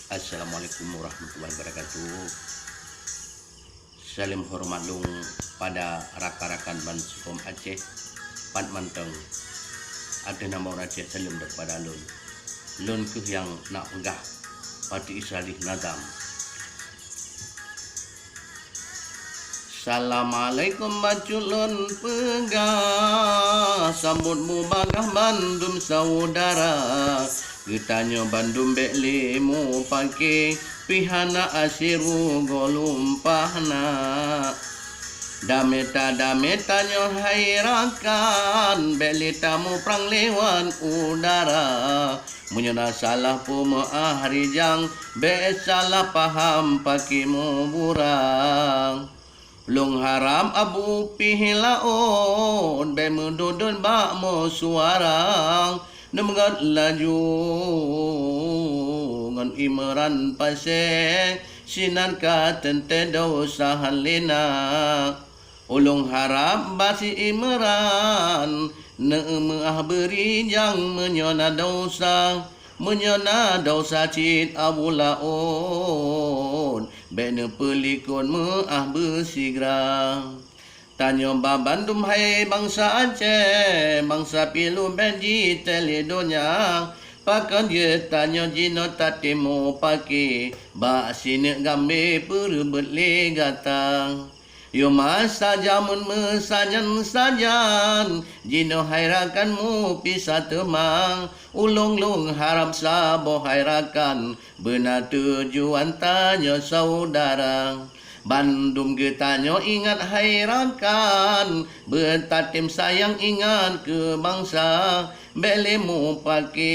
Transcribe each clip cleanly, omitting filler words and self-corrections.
Assalamualaikum warahmatullahi wabarakatuh. Salim hormat lung pada rakan-rakan ban Sukom Aceh Pat Manteng. Ada nama orang Aceh salim daripada lun. Lun ke yang nak pegah pati isalih nazam. Assalamualaikum baculun pegah, sambutmu bagah Bandung saudara. Getanya Bandung bek lemu pake pihana asiru golumpahna. Dameta hairakan beli tamu prang lewan udara. Menyana salah puma ahrijang be salah paham pakimu burang. Long haram abu pihilaon be mendudun bak mo suarang. Nemegat laju ngan imeran paseng sinan ka tente dosa halina. Ulung harap basi imeran neemah beri jang menyona dosa cit abulaon bene pelikon meah bersigrang. Tanyo ba Bandung hai bangsa Aceh, bangsa pilu beji teledonya. Pakan dia tanyo jino tatimo pake, ba sini gambe perebet legatang. Yo masa jamun mesajan, jino hairakanmu pisah temang. Ulung-lung harap sabo hairakan, benar tujuan tanyo saudara. Bandung getanyo ingat hairakan, betatim sayang ingat ke bangsa. Belemu pake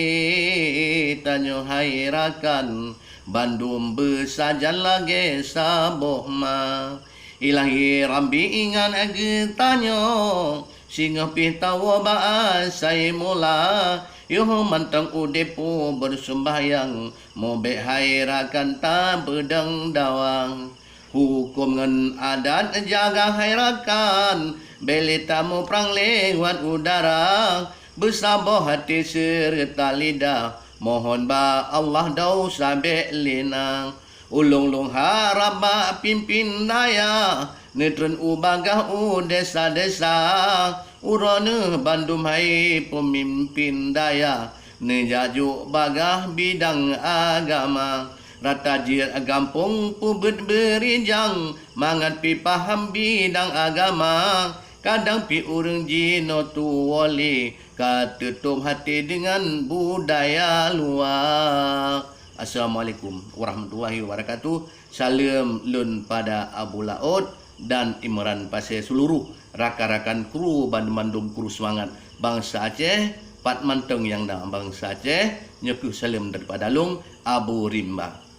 tanyo hairakan, Bandung besajan lagi saboh ma. Ilahi Rambi ingat getanyo, singa pitawa baasai mula. Yo mantang udepu bersembahyang, mo be hairakan tak bedang dawang. Hukum ngan adat jaga hairakan, beli tamu prang lewat udara. Bersabar hati serta lidah, mohon ba Allah dosa belinang. Ulung-lung harap ba pimpin daya, netren ubagah desa-desa. Urane Bandung hai pemimpin daya, nejajuk bagah bidang agama. Rata jir gampung pubet berijang, mangat pi paham bidang agama. Kadang pi urang jino tuwali, katutup hati dengan budaya luar. Assalamualaikum warahmatullahi wabarakatuh. Salam lun pada Abu Laut dan Imran Pasir seluruh rakan-rakan kru Bandung kru semangat bangsa Aceh, Pat Manteng yang dah bangsa Aceh. Nyokuh salam daripada Lung Abu Rimba.